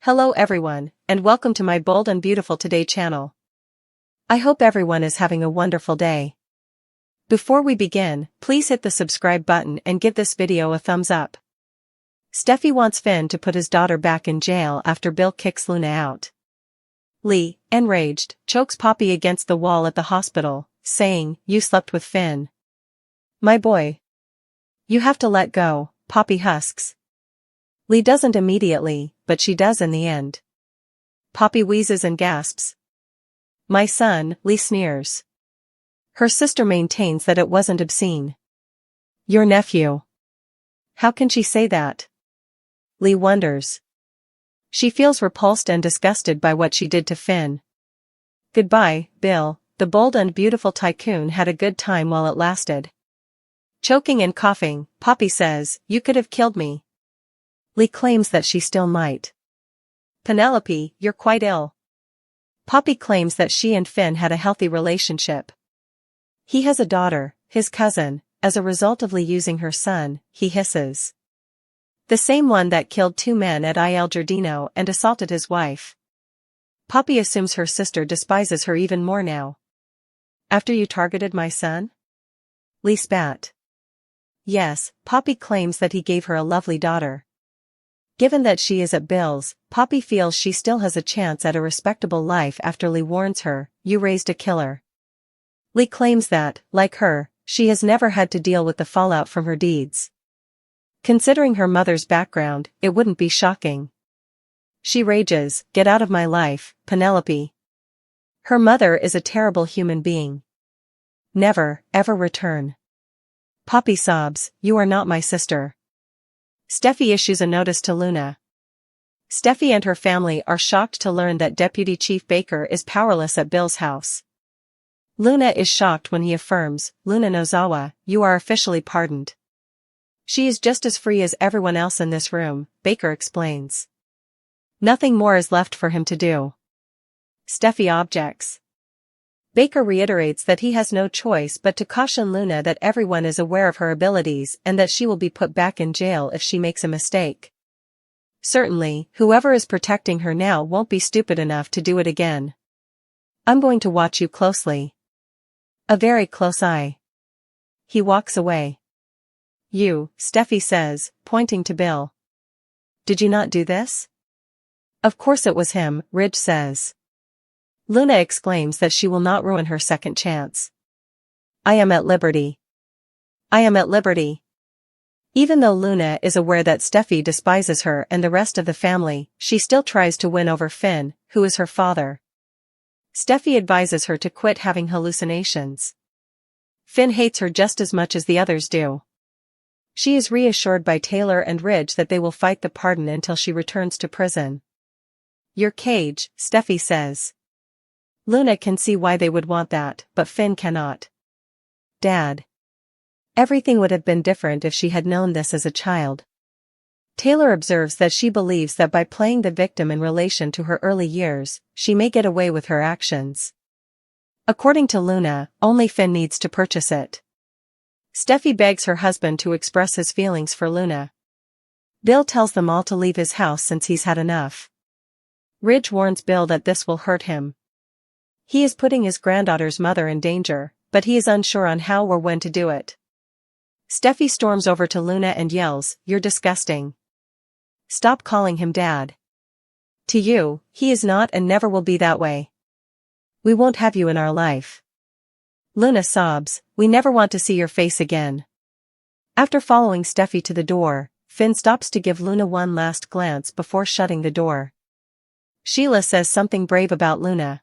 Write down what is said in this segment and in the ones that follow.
Hello everyone, and welcome to my Bold and Beautiful Today channel. I hope everyone is having a wonderful day. Before we begin, please hit the subscribe button and give this video a thumbs up. Steffy wants Finn to put his daughter back in jail after Bill kicks Luna out. Lee, enraged, chokes Poppy against the wall at the hospital, saying, "You slept with Finn. My boy. You have to let go," Poppy husks. Lee doesn't immediately, but she does in the end. Poppy wheezes and gasps. "My son," Lee sneers. Her sister maintains that it wasn't obscene. "Your nephew." How can she say that? Lee wonders. She feels repulsed and disgusted by what she did to Finn. Goodbye, Bill. The bold and beautiful tycoon had a good time while it lasted. Choking and coughing, Poppy says, "You could have killed me." Lee claims that she still might. "Penelope, you're quite ill." Poppy claims that she and Finn had a healthy relationship. He has a daughter, his cousin, as a result of Lee using her son, he hisses. The same one that killed two men at Il Giardino and assaulted his wife. Poppy assumes her sister despises her even more now. "After you targeted my son?" Lee spat. Yes, Poppy claims that he gave her a lovely daughter. Given that she is at Bill's, Poppy feels she still has a chance at a respectable life after Lee warns her, "You raised a killer." Lee claims that, like her, she has never had to deal with the fallout from her deeds. Considering her mother's background, it wouldn't be shocking. She rages, "Get out of my life, Penelope. Her mother is a terrible human being. Never, ever return." Poppy sobs, "You are not my sister." Steffy issues a notice to Luna. Steffy and her family are shocked to learn that Deputy Chief Baker is powerless at Bill's house. Luna is shocked when he affirms, "Luna Nozawa, you are officially pardoned." "She is just as free as everyone else in this room," Baker explains. "Nothing more is left for him to do." Steffy objects. Baker reiterates that he has no choice but to caution Luna that everyone is aware of her abilities and that she will be put back in jail if she makes a mistake. Certainly, whoever is protecting her now won't be stupid enough to do it again. "I'm going to watch you closely. A very close eye." He walks away. "You," Steffy says, pointing to Bill. "Did you not do this?" "Of course it was him," Ridge says. Luna exclaims that she will not ruin her second chance. "I am at liberty. I am at liberty." Even though Luna is aware that Steffy despises her and the rest of the family, she still tries to win over Finn, who is her father. Steffy advises her to quit having hallucinations. Finn hates her just as much as the others do. She is reassured by Taylor and Ridge that they will fight the pardon until she returns to prison. "Your cage," Steffy says. Luna can see why they would want that, but Finn cannot. "Dad. Everything would have been different if she had known this as a child." Taylor observes that she believes that by playing the victim in relation to her early years, she may get away with her actions. According to Luna, only Finn needs to purchase it. Steffy begs her husband to express his feelings for Luna. Bill tells them all to leave his house since he's had enough. Ridge warns Bill that this will hurt him. He is putting his granddaughter's mother in danger, but he is unsure on how or when to do it. Steffy storms over to Luna and yells, "You're disgusting. Stop calling him Dad. To you, he is not and never will be that way. We won't have you in our life." Luna sobs, "We never want to see your face again." After following Steffy to the door, Finn stops to give Luna one last glance before shutting the door. Sheila says something brave about Luna.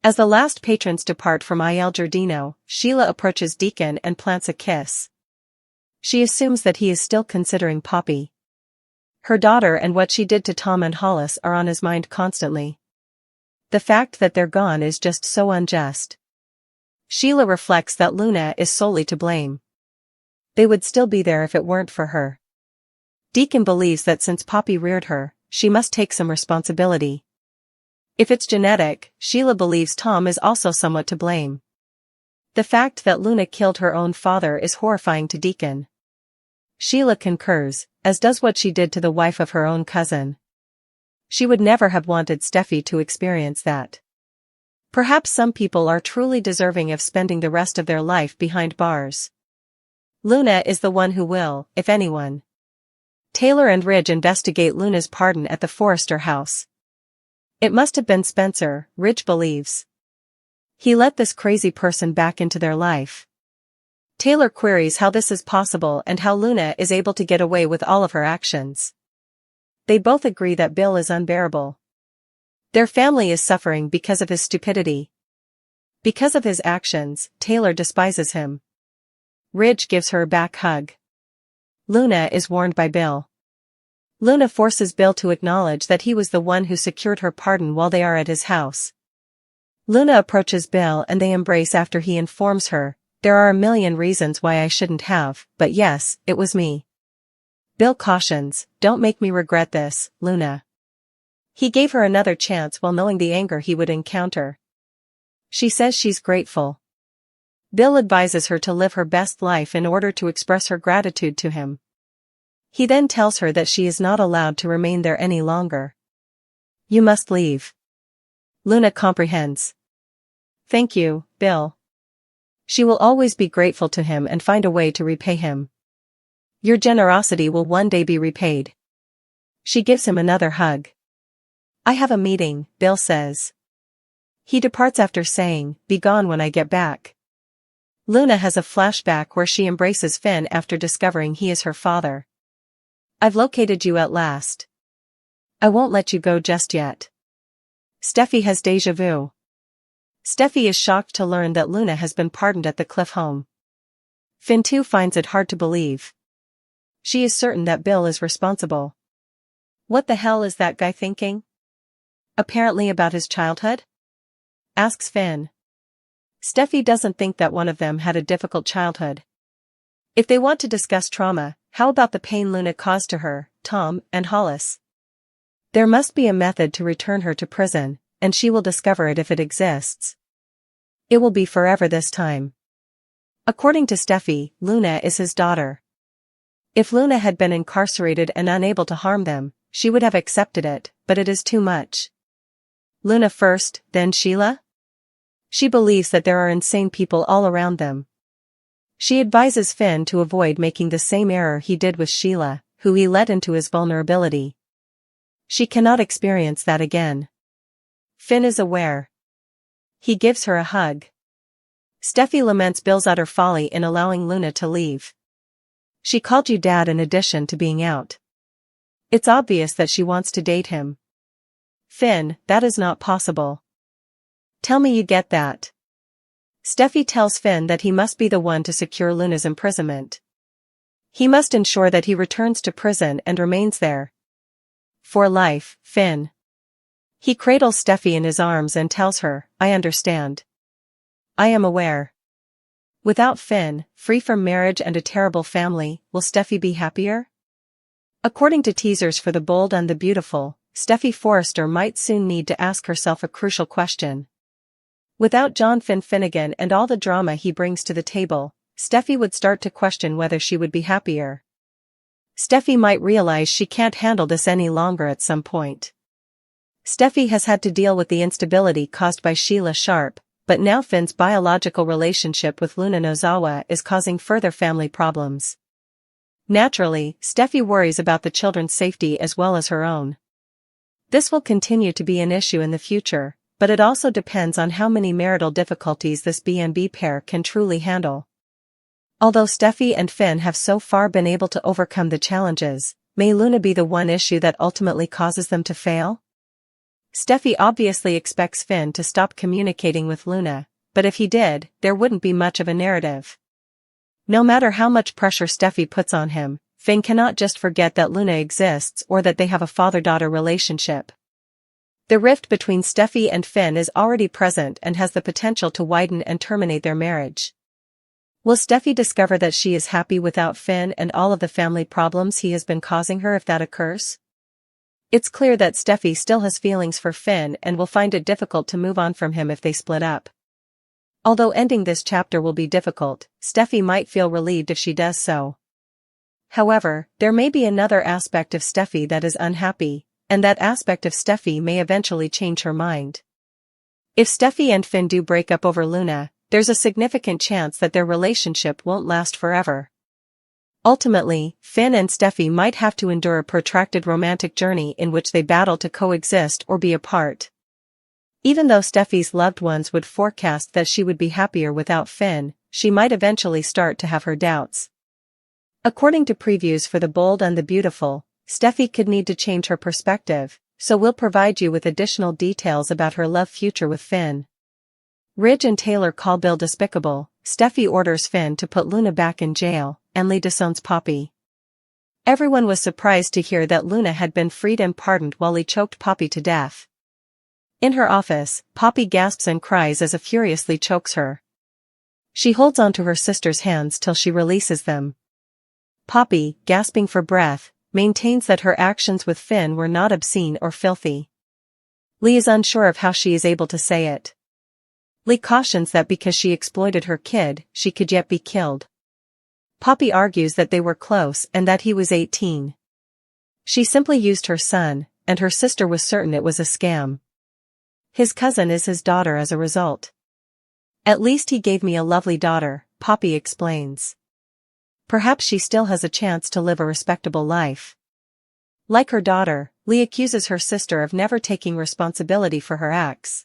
As the last patrons depart from Il Giardino, Sheila approaches Deacon and plants a kiss. She assumes that he is still considering Poppy. Her daughter and what she did to Tom and Hollis are on his mind constantly. The fact that they're gone is just so unjust. Sheila reflects that Luna is solely to blame. They would still be there if it weren't for her. Deacon believes that since Poppy reared her, she must take some responsibility. If it's genetic, Sheila believes Tom is also somewhat to blame. The fact that Luna killed her own father is horrifying to Deacon. Sheila concurs, as does what she did to the wife of her own cousin. She would never have wanted Steffy to experience that. Perhaps some people are truly deserving of spending the rest of their life behind bars. Luna is the one who will, if anyone. Taylor and Ridge investigate Luna's pardon at the Forrester house. It must have been Spencer, Ridge believes. He let this crazy person back into their life. Taylor queries how this is possible and how Luna is able to get away with all of her actions. They both agree that Bill is unbearable. Their family is suffering because of his stupidity. Because of his actions, Taylor despises him. Ridge gives her a back hug. Luna is warned by Bill. Luna forces Bill to acknowledge that he was the one who secured her pardon while they are at his house. Luna approaches Bill and they embrace after he informs her, "There are a million reasons why I shouldn't have, but yes, it was me." Bill cautions, "Don't make me regret this, Luna." He gave her another chance while knowing the anger he would encounter. She says she's grateful. Bill advises her to live her best life in order to express her gratitude to him. He then tells her that she is not allowed to remain there any longer. "You must leave." Luna comprehends. "Thank you, Bill." She will always be grateful to him and find a way to repay him. "Your generosity will one day be repaid." She gives him another hug. "I have a meeting," Bill says. He departs after saying, "Be gone when I get back." Luna has a flashback where she embraces Finn after discovering he is her father. "I've located you at last. I won't let you go just yet." Steffy has déjà vu. Steffy is shocked to learn that Luna has been pardoned at the Cliff home. Finn too finds it hard to believe. She is certain that Bill is responsible. "What the hell is that guy thinking? Apparently about his childhood?" asks Finn. Steffy doesn't think that one of them had a difficult childhood. If they want to discuss trauma, how about the pain Luna caused to her, Tom, and Hollis? There must be a method to return her to prison, and she will discover it if it exists. It will be forever this time. According to Steffy, Luna is his daughter. If Luna had been incarcerated and unable to harm them, she would have accepted it, but it is too much. Luna first, then Sheila? She believes that there are insane people all around them. She advises Finn to avoid making the same error he did with Sheila, who he let into his vulnerability. She cannot experience that again. Finn is aware. He gives her a hug. Steffy laments Bill's utter folly in allowing Luna to leave. "She called you dad in addition to being out. It's obvious that she wants to date him." "Finn, that is not possible. Tell me you get that." Steffy tells Finn that he must be the one to secure Luna's imprisonment. He must ensure that he returns to prison and remains there. For life, Finn. He cradles Steffy in his arms and tells her, "I understand. I am aware." Without Finn, free from marriage and a terrible family, will Steffy be happier? According to teasers for The Bold and the Beautiful, Steffy Forrester might soon need to ask herself a crucial question. Without John Finn Finnegan and all the drama he brings to the table, Steffy would start to question whether she would be happier. Steffy might realize she can't handle this any longer at some point. Steffy has had to deal with the instability caused by Sheila Sharp, but now Finn's biological relationship with Luna Nozawa is causing further family problems. Naturally, Steffy worries about the children's safety as well as her own. This will continue to be an issue in the future, but it also depends on how many marital difficulties this B&B pair can truly handle. Although Steffy and Finn have so far been able to overcome the challenges, may Luna be the one issue that ultimately causes them to fail? Steffy obviously expects Finn to stop communicating with Luna, but if he did, there wouldn't be much of a narrative. No matter how much pressure Steffy puts on him, Finn cannot just forget that Luna exists or that they have a father-daughter relationship. The rift between Steffy and Finn is already present and has the potential to widen and terminate their marriage. Will Steffy discover that she is happy without Finn and all of the family problems he has been causing her if that occurs? It's clear that Steffy still has feelings for Finn and will find it difficult to move on from him if they split up. Although ending this chapter will be difficult, Steffy might feel relieved if she does so. However, there may be another aspect of Steffy that is unhappy, and that aspect of Steffy may eventually change her mind. If Steffy and Finn do break up over Luna, there's a significant chance that their relationship won't last forever. Ultimately, Finn and Steffy might have to endure a protracted romantic journey in which they battle to coexist or be apart. Even though Steffy's loved ones would forecast that she would be happier without Finn, she might eventually start to have her doubts. According to previews for The Bold and the Beautiful, Steffy could need to change her perspective, so we'll provide you with additional details about her love future with Finn. Ridge and Taylor call Bill despicable. Steffy orders Finn to put Luna back in jail, and Lee disowns Poppy. Everyone was surprised to hear that Luna had been freed and pardoned while Lee choked Poppy to death. In her office, Poppy gasps and cries as Lee furiously chokes her. She holds onto her sister's hands till she releases them. Poppy, gasping for breath, maintains that her actions with Finn were not obscene or filthy. Lee is unsure of how she is able to say it. Lee cautions that because she exploited her kid, she could yet be killed. Poppy argues that they were close and that he was 18. She simply used her son, and her sister was certain it was a scam. His cousin is his daughter as a result. At least he gave me a lovely daughter, Poppy explains. Perhaps she still has a chance to live a respectable life. Like her daughter, Lee accuses her sister of never taking responsibility for her acts.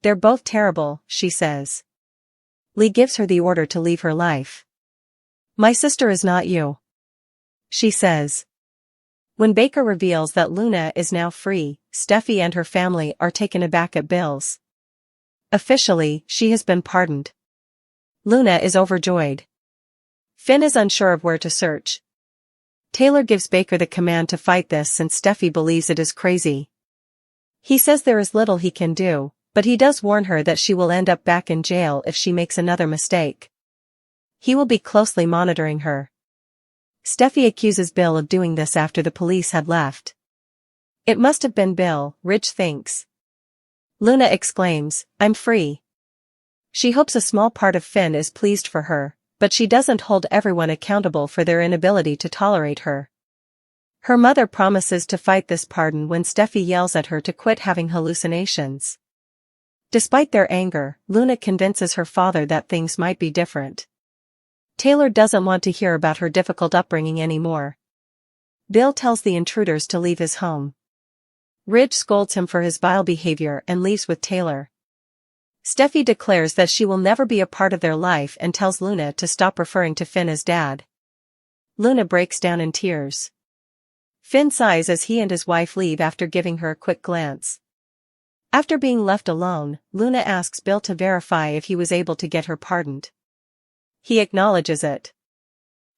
They're both terrible, she says. Lee gives her the order to leave her life. My sister is not you, she says. When Baker reveals that Luna is now free, Steffy and her family are taken aback at Bill's. Officially, she has been pardoned. Luna is overjoyed. Finn is unsure of where to search. Taylor gives Baker the command to fight this since Steffy believes it is crazy. He says there is little he can do, but he does warn her that she will end up back in jail if she makes another mistake. He will be closely monitoring her. Steffy accuses Bill of doing this after the police had left. It must have been Bill, Ridge thinks. Luna exclaims, I'm free. She hopes a small part of Finn is pleased for her, but she doesn't hold everyone accountable for their inability to tolerate her. Her mother promises to fight this pardon when Steffy yells at her to quit having hallucinations. Despite their anger, Luna convinces her father that things might be different. Taylor doesn't want to hear about her difficult upbringing anymore. Bill tells the intruders to leave his home. Ridge scolds him for his vile behavior and leaves with Taylor. Steffy declares that she will never be a part of their life and tells Luna to stop referring to Finn as dad. Luna breaks down in tears. Finn sighs as he and his wife leave after giving her a quick glance. After being left alone, Luna asks Bill to verify if he was able to get her pardoned. He acknowledges it.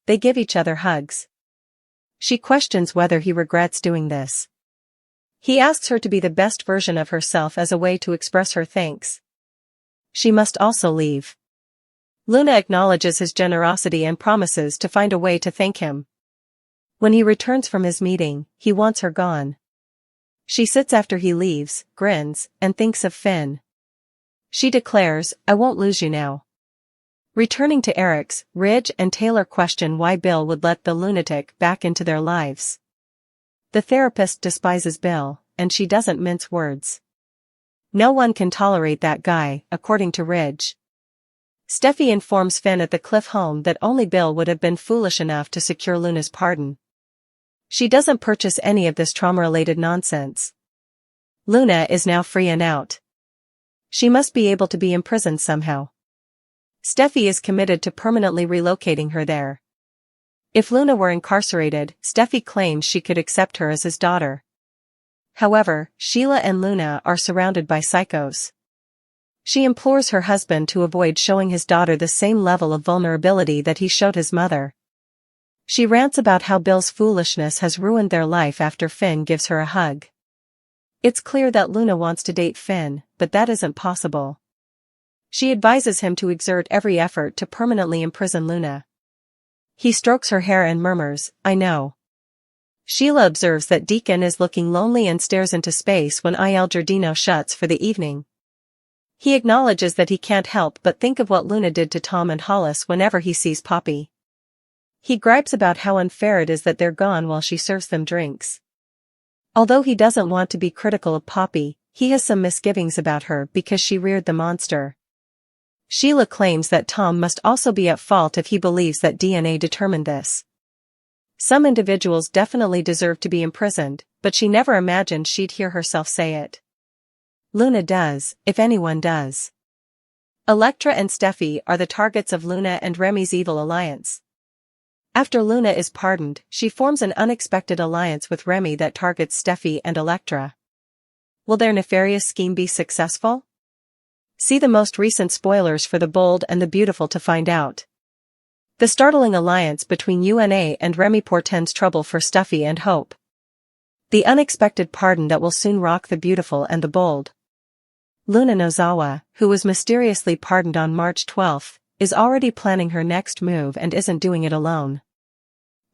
They give each other hugs. She questions whether he regrets doing this. He asks her to be the best version of herself as a way to express her thanks. She must also leave. Luna acknowledges his generosity and promises to find a way to thank him. When he returns from his meeting, he wants her gone. She sits after he leaves, grins, and thinks of Finn. She declares, I won't lose you now. Returning to Eric's, Ridge and Taylor question why Bill would let the lunatic back into their lives. The therapist despises Bill, and she doesn't mince words. No one can tolerate that guy, according to Ridge. Steffy informs Finn at the Cliff home that only Bill would have been foolish enough to secure Luna's pardon. She doesn't purchase any of this trauma-related nonsense. Luna is now free and out. She must be able to be imprisoned somehow. Steffy is committed to permanently relocating her there. If Luna were incarcerated, Steffy claims she could accept her as his daughter. However, Sheila and Luna are surrounded by psychos. She implores her husband to avoid showing his daughter the same level of vulnerability that he showed his mother. She rants about how Bill's foolishness has ruined their life after Finn gives her a hug. It's clear that Luna wants to date Finn, but that isn't possible. She advises him to exert every effort to permanently imprison Luna. He strokes her hair and murmurs, I know. Sheila observes that Deacon is looking lonely and stares into space when Il Giardino shuts for the evening. He acknowledges that he can't help but think of what Luna did to Tom and Hollis whenever he sees Poppy. He gripes about how unfair it is that they're gone while she serves them drinks. Although he doesn't want to be critical of Poppy, he has some misgivings about her because she reared the monster. Sheila claims that Tom must also be at fault if he believes that DNA determined this. Some individuals definitely deserve to be imprisoned, but she never imagined she'd hear herself say it. Luna does, if anyone does. Elektra and Steffy are the targets of Luna and Remy's evil alliance. After Luna is pardoned, she forms an unexpected alliance with Remy that targets Steffy and Elektra. Will their nefarious scheme be successful? See the most recent spoilers for The Bold and the Beautiful to find out. The startling alliance between UNA and Remy portends trouble for Steffy and Hope. The unexpected pardon that will soon rock The Beautiful and the Bold. Luna Nozawa, who was mysteriously pardoned on March 12, is already planning her next move and isn't doing it alone.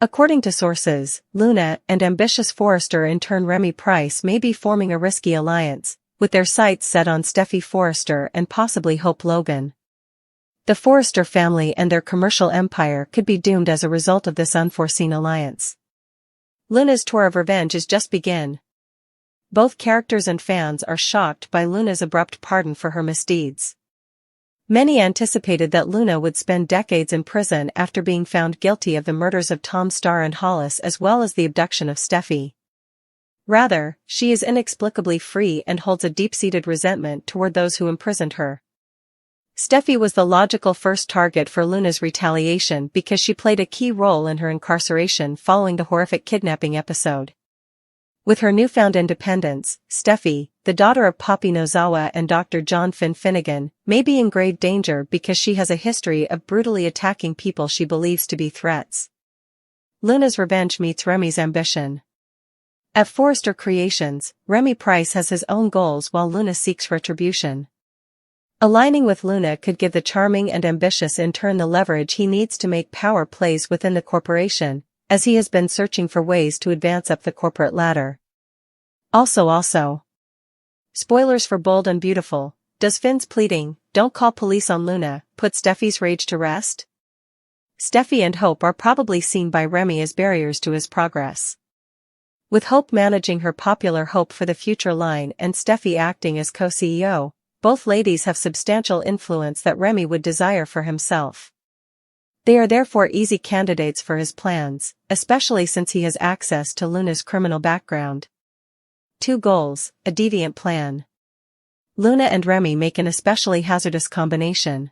According to sources, Luna and ambitious Forrester in turn Remy Price may be forming a risky alliance, with their sights set on Steffy Forrester and possibly Hope Logan. The Forrester family and their commercial empire could be doomed as a result of this unforeseen alliance. Luna's tour of revenge is just begun. Both characters and fans are shocked by Luna's abrupt pardon for her misdeeds. Many anticipated that Luna would spend decades in prison after being found guilty of the murders of Tom Starr and Hollis as well as the abduction of Steffy. Rather, she is inexplicably free and holds a deep-seated resentment toward those who imprisoned her. Steffy was the logical first target for Luna's retaliation because she played a key role in her incarceration following the horrific kidnapping episode. With her newfound independence, Steffy, the daughter of Poppy Nozawa and Dr. John Finn Finnegan, may be in grave danger because she has a history of brutally attacking people she believes to be threats. Luna's revenge meets Remy's ambition. At Forrester Creations, Remy Price has his own goals while Luna seeks retribution. Aligning with Luna could give the charming and ambitious intern the leverage he needs to make power plays within the corporation, as he has been searching for ways to advance up the corporate ladder. Also. Spoilers for Bold and Beautiful. Does Finn's pleading, "Don't call police on Luna," put Steffy's rage to rest? Steffy and Hope are probably seen by Remy as barriers to his progress. With Hope managing her popular Hope for the Future line and Steffy acting as co-CEO, both ladies have substantial influence that Remy would desire for himself. They are therefore easy candidates for his plans, especially since he has access to Luna's criminal background. 2 goals, a deviant plan. Luna and Remy make an especially hazardous combination.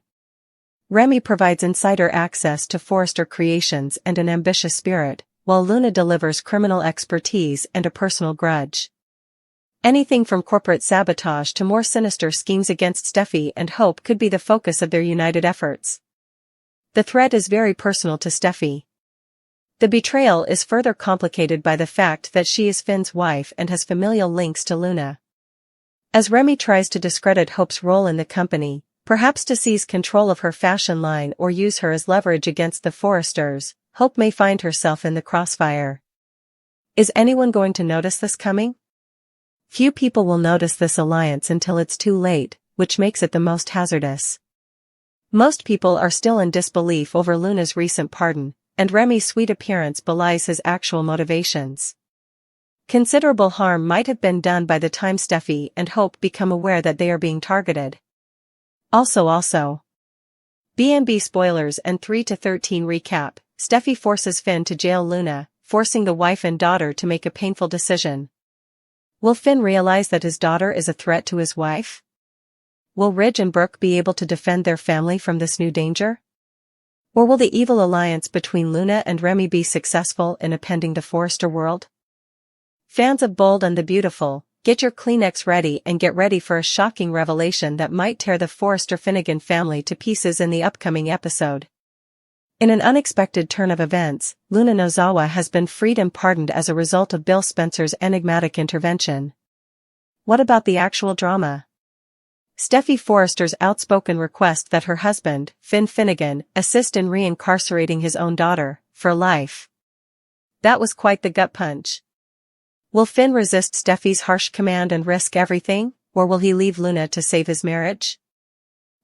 Remy provides insider access to Forrester Creations and an ambitious spirit, while Luna delivers criminal expertise and a personal grudge. Anything from corporate sabotage to more sinister schemes against Steffy and Hope could be the focus of their united efforts. The threat is very personal to Steffy. The betrayal is further complicated by the fact that she is Finn's wife and has familial links to Luna. As Remy tries to discredit Hope's role in the company, perhaps to seize control of her fashion line or use her as leverage against the Forresters, Hope may find herself in the crossfire. Is anyone going to notice this coming? Few people will notice this alliance until it's too late, which makes it the most hazardous. Most people are still in disbelief over Luna's recent pardon, and Remy's sweet appearance belies his actual motivations. Considerable harm might have been done by the time Steffy and Hope become aware that they are being targeted. Also. B&B spoilers and 3-13 recap. Steffy forces Finn to jail Luna, forcing the wife and daughter to make a painful decision. Will Finn realize that his daughter is a threat to his wife? Will Ridge and Brooke be able to defend their family from this new danger? Or will the evil alliance between Luna and Remy be successful in appending the Forrester world? Fans of Bold and the Beautiful, get your Kleenex ready and get ready for a shocking revelation that might tear the Forrester Finnegan family to pieces in the upcoming episode. In an unexpected turn of events, Luna Nozawa has been freed and pardoned as a result of Bill Spencer's enigmatic intervention. What about the actual drama? Steffy Forrester's outspoken request that her husband, Finn Finnegan, assist in reincarcerating his own daughter, for life. That was quite the gut punch. Will Finn resist Steffy's harsh command and risk everything, or will he leave Luna to save his marriage?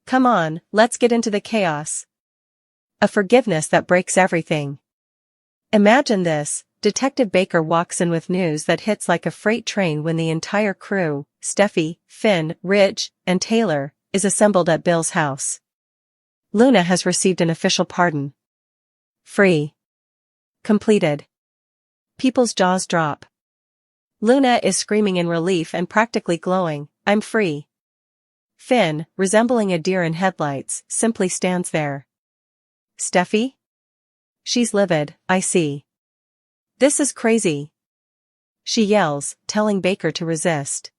Come on, let's get into the chaos. A forgiveness that breaks everything. Imagine this, Detective Baker walks in with news that hits like a freight train when the entire crew, Steffy, Finn, Ridge, and Taylor, is assembled at Bill's house. Luna has received an official pardon. Free. Completed. People's jaws drop. Luna is screaming in relief and practically glowing, "I'm free." Finn, resembling a deer in headlights, simply stands there. Steffy? She's livid, "I see. This is crazy," she yells, telling Baker to resist.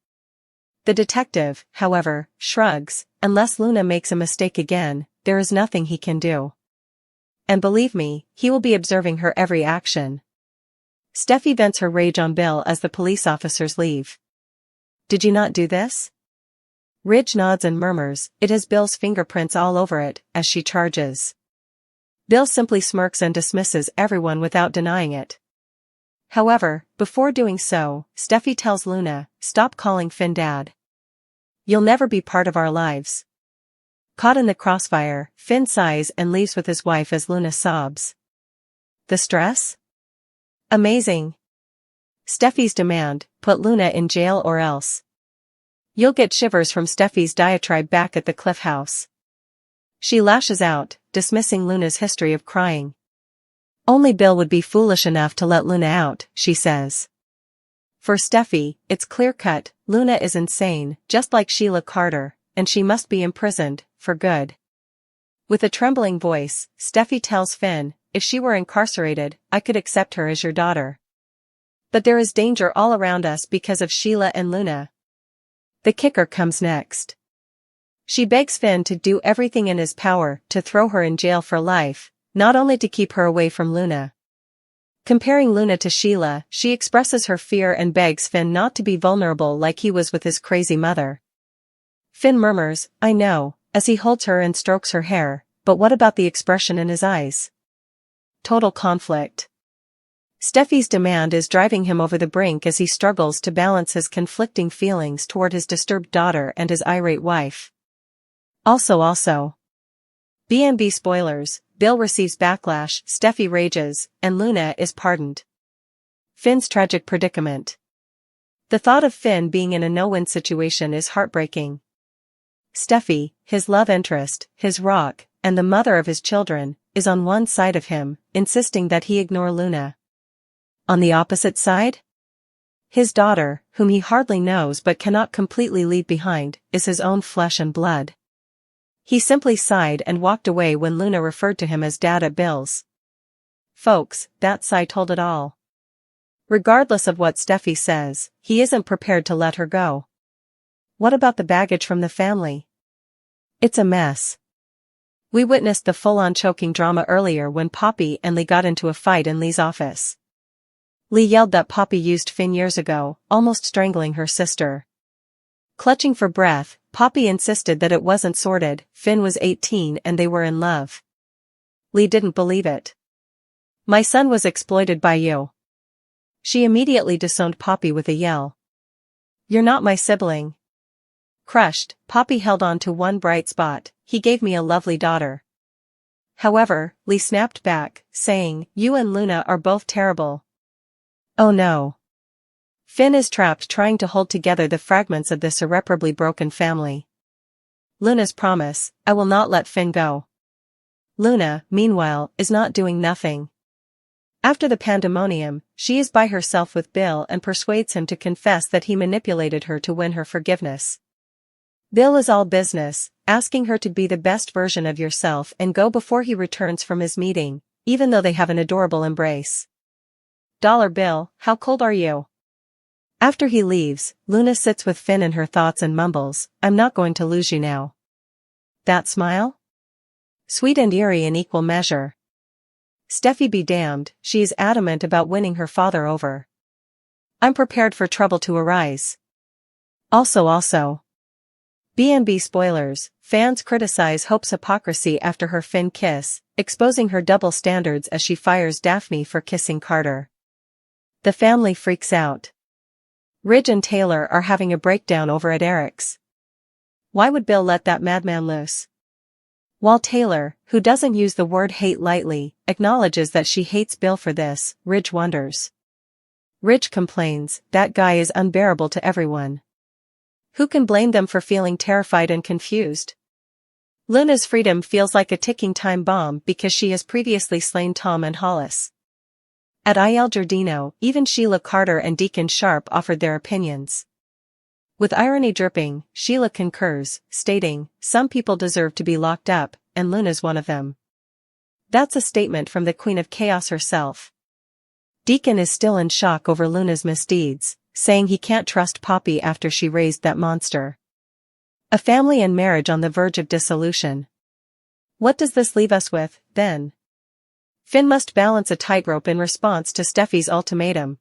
The detective, however, shrugs. Unless Luna makes a mistake again, there is nothing he can do. And believe me, he will be observing her every action. Steffy vents her rage on Bill as the police officers leave. "Did you not do this?" Ridge nods and murmurs, "It has Bill's fingerprints all over it," as she charges. Bill simply smirks and dismisses everyone without denying it. However, before doing so, Steffy tells Luna, "Stop calling Finn Dad. You'll never be part of our lives." Caught in the crossfire, Finn sighs and leaves with his wife as Luna sobs. The stress? Amazing. Steffy's demand, "Put Luna in jail or else." You'll get shivers from Steffy's diatribe back at the Cliff House. She lashes out, dismissing Luna's history of crying. Only Bill would be foolish enough to let Luna out, she says. For Steffy, it's clear-cut, Luna is insane, just like Sheila Carter, and she must be imprisoned, for good. With a trembling voice, Steffy tells Finn, "If she were incarcerated, I could accept her as your daughter. But there is danger all around us because of Sheila and Luna." The kicker comes next. She begs Finn to do everything in his power to throw her in jail for life, not only to keep her away from Luna. Comparing Luna to Sheila, she expresses her fear and begs Finn not to be vulnerable like he was with his crazy mother. Finn murmurs, "I know," as he holds her and strokes her hair, but what about the expression in his eyes? Total conflict. Steffy's demand is driving him over the brink as he struggles to balance his conflicting feelings toward his disturbed daughter and his irate wife. Also. B&B spoilers, Bill receives backlash, Steffy rages, and Luna is pardoned. Finn's tragic predicament. The thought of Finn being in a no-win situation is heartbreaking. Steffy, his love interest, his rock, and the mother of his children, is on one side of him, insisting that he ignore Luna. On the opposite side? His daughter, whom he hardly knows but cannot completely leave behind, is his own flesh and blood. He simply sighed and walked away when Luna referred to him as Dad at Bill's. Folks, that sigh told it all. Regardless of what Steffy says, he isn't prepared to let her go. What about the baggage from the family? It's a mess. We witnessed the full-on choking drama earlier when Poppy and Lee got into a fight in Lee's office. Lee yelled that Poppy used Finn years ago, almost strangling her sister. Clutching for breath, Poppy insisted that it wasn't sordid, Finn was 18 and they were in love. Lee didn't believe it. "My son was exploited by you." She immediately disowned Poppy with a yell. "You're not my sibling." Crushed, Poppy held on to one bright spot, "He gave me a lovely daughter." However, Lee snapped back, saying, "You and Luna are both terrible." Oh no. Finn is trapped trying to hold together the fragments of this irreparably broken family. Luna's promise, "I will not let Finn go." Luna, meanwhile, is not doing nothing. After the pandemonium, she is by herself with Bill and persuades him to confess that he manipulated her to win her forgiveness. Bill is all business, asking her to be the best version of yourself and go before he returns from his meeting, even though they have an adorable embrace. "Dollar Bill, how cold are you?" After he leaves, Luna sits with Finn in her thoughts and mumbles, "I'm not going to lose you now." That smile? Sweet and eerie in equal measure. Steffy be damned, she is adamant about winning her father over. I'm prepared for trouble to arise. Also. B&B spoilers, fans criticize Hope's hypocrisy after her Finn kiss, exposing her double standards as she fires Daphne for kissing Carter. The family freaks out. Ridge and Taylor are having a breakdown over at Eric's. Why would Bill let that madman loose? While Taylor, who doesn't use the word hate lightly, acknowledges that she hates Bill for this, Ridge wonders. Ridge complains, that guy is unbearable to everyone. Who can blame them for feeling terrified and confused? Luna's freedom feels like a ticking time bomb because she has previously slain Tom and Hollis. At Il Giardino, even Sheila Carter and Deacon Sharp offered their opinions. With irony dripping, Sheila concurs, stating, "Some people deserve to be locked up, and Luna's one of them." That's a statement from the Queen of Chaos herself. Deacon is still in shock over Luna's misdeeds, saying he can't trust Poppy after she raised that monster. A family and marriage on the verge of dissolution. What does this leave us with, then? Finn must balance a tightrope in response to Steffy's ultimatum.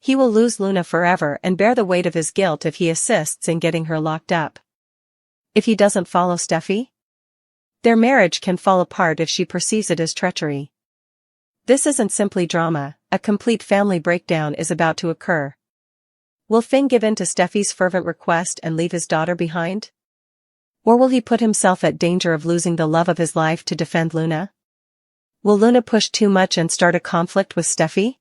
He will lose Luna forever and bear the weight of his guilt if he assists in getting her locked up. If he doesn't follow Steffy? Their marriage can fall apart if she perceives it as treachery. This isn't simply drama, a complete family breakdown is about to occur. Will Finn give in to Steffy's fervent request and leave his daughter behind? Or will he put himself at danger of losing the love of his life to defend Luna? Will Luna push too much and start a conflict with Steffy?